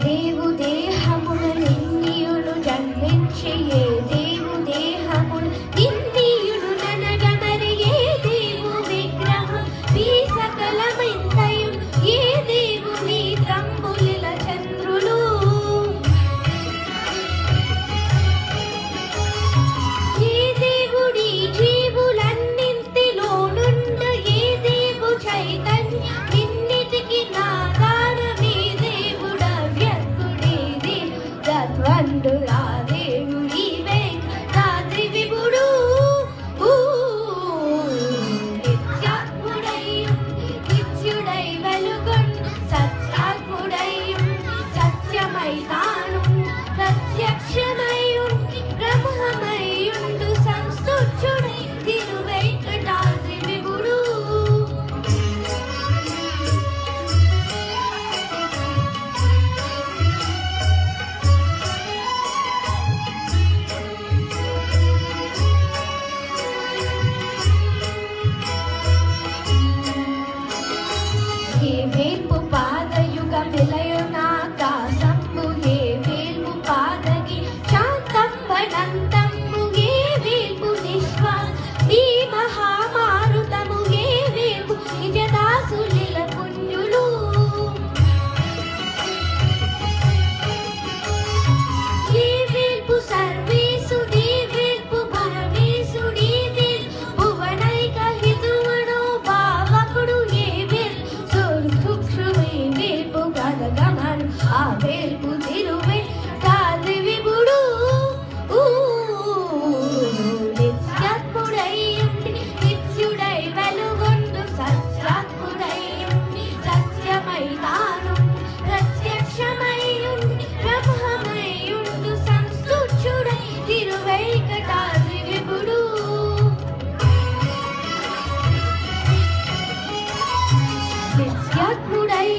దేవు దేహమున నిన్నియుడు జన్మించి ఏ దేవు దేహమున నిన్నియుడు ననగమరి ఏ దేవు విగ్రహం మీ సకలమెంతయు ఏ దేవుని త్రంబులిల చంద్రులు ఏ దేవుడి జీవులన్నింటిలోనుండ ఏ దేవు చైతన్య నిన్నిటికి నాదారమే దేవుడ వ్యక్తుడేది తత్వండురా దేవుడి వెంకటాద్రి విభుడు నిత్యుడై వెలుగొండు సత్యాత్ముడై సత్యమై తాను ప్రత్యక్షమై బ్రహ్మమై ఉండు సంస్తుత్యుడై తిరువెంకటాద్రి విభుడు ఏ వేల్పు పాదయుగ విలయునాకాశంబు ఏ వేల్పు పాదగి శాంతంబనంతంబు ఏ వేల్పు నిశ్వాస నీ మహామారుతము ఏ వేల్పు నిజదాసులిల పుణ్యులు ఏ వేల్పు సర్వేశుడి వేల్పు పరమేశుడి వేల్పు భువనైక హితువుడు భావకుడు ఏ వేల్పు సూక్ష్మే వేల్పు గదగమను ఆ వేల్పు తిరువెంకటాద్రి విభుడు నిత్యాత్ముడై ఉండి నిత్యుడై వెలుగొండు సత్యాత్ముడై ఉండి సత్యమై తాను ప్రత్యక్షమై ఉండి బ్రహ్మమై ఉండు సంస్తుత్యుడై తిరువెంకటాద్రి విభుడు నిత్యాత్ముడై